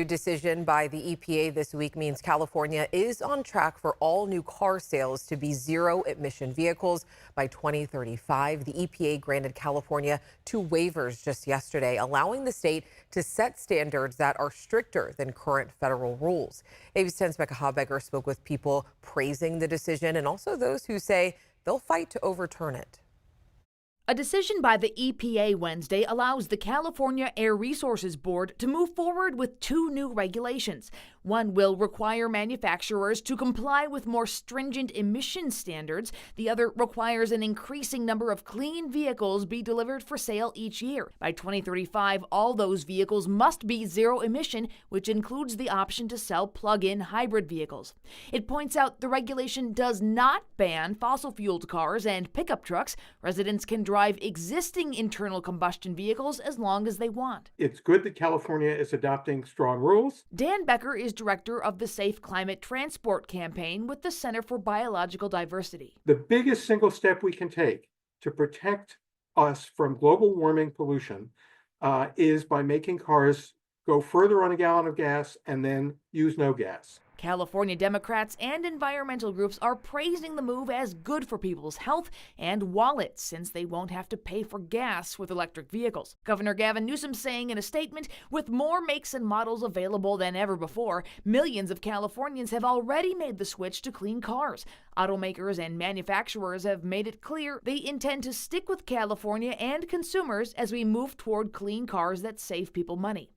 New decision by the EPA this week means California is on track for all new car sales to be zero emission vehicles by 2035. The EPA granted California two waivers just yesterday, allowing the state to set standards that are stricter than current federal rules. ABC 10's Becca Habegger spoke with people praising the decision and also those who say they'll fight to overturn it. A decision by the EPA Wednesday allows the California Air Resources Board to move forward with two new regulations. One will require manufacturers to comply with more stringent emission standards. The other requires an increasing number of clean vehicles be delivered for sale each year. By 2035, all those vehicles must be zero emission, which includes the option to sell plug-in hybrid vehicles. It points out the regulation does not ban fossil-fueled cars and pickup trucks. Residents can drive existing internal combustion vehicles as long as they want. It's good that California is adopting strong rules. Dan Becker is director of the Safe Climate Transport campaign with the Center for Biological Diversity. The biggest single step we can take to protect us from global warming pollution is by making cars go further on a gallon of gas and then use no gas. California Democrats and environmental groups are praising the move as good for people's health and wallets, since they won't have to pay for gas with electric vehicles. Governor Gavin Newsom saying in a statement, with more makes and models available than ever before, millions of Californians have already made the switch to clean cars. Automakers and manufacturers have made it clear they intend to stick with California and consumers as we move toward clean cars that save people money.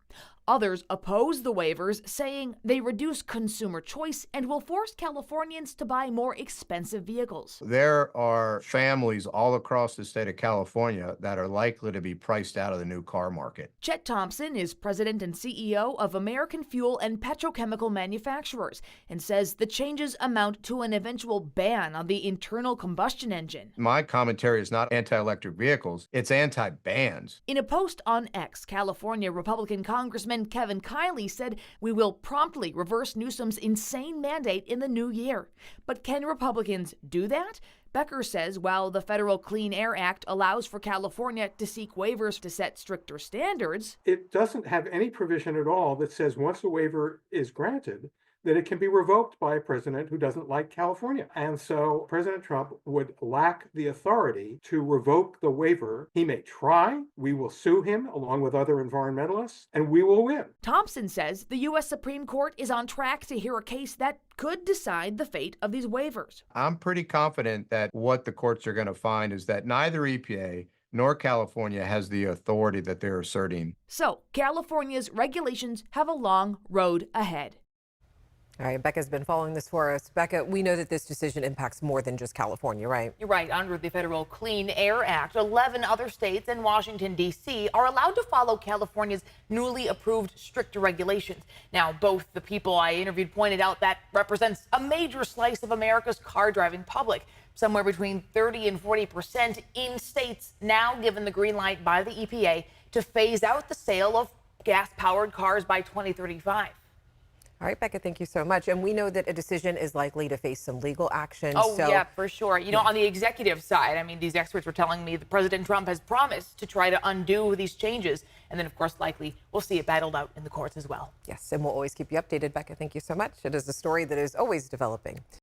Others oppose the waivers, saying they reduce consumer choice and will force Californians to buy more expensive vehicles. There are families all across the state of California that are likely to be priced out of the new car market. Chet Thompson is president and CEO of American Fuel and Petrochemical Manufacturers and says the changes amount to an eventual ban on the internal combustion engine. My commentary is not anti-electric vehicles, it's anti-bans. In a post on X, California Republican Congressman Kevin Kiley said, "We will promptly reverse Newsom's insane mandate in the new year." But can Republicans do that? Becker says while the Federal Clean Air Act allows for California to seek waivers to set stricter standards, it doesn't have any provision at all that says once a waiver is granted, that it can be revoked by a president who doesn't like California. And so President Trump would lack the authority to revoke the waiver. He may try. We will sue him along with other environmentalists, and we will win. Thompson says the U.S. Supreme Court is on track to hear a case that could decide the fate of these waivers. I'm pretty confident that what the courts are going to find is that neither EPA nor California has the authority that they're asserting. So California's regulations have a long road ahead. All right, Becca's been following this for us. Becca, we know that this decision impacts more than just California, right? You're right. Under the Federal Clean Air Act, 11 other states and Washington, D.C. are allowed to follow California's newly approved stricter regulations. Now, both the people I interviewed pointed out that represents a major slice of America's car driving public. Somewhere between 30 and 40% in states now given the green light by the EPA to phase out the sale of gas-powered cars by 2035. All right, Becca, thank you so much. And we know that a decision is likely to face some legal action. Oh, yeah, for sure. You know, on the executive side, I mean, these experts were telling me that President Trump has promised to try to undo these changes. And then, of course, likely we'll see it battled out in the courts as well. Yes, and we'll always keep you updated, Becca. Thank you so much. It is a story that is always developing.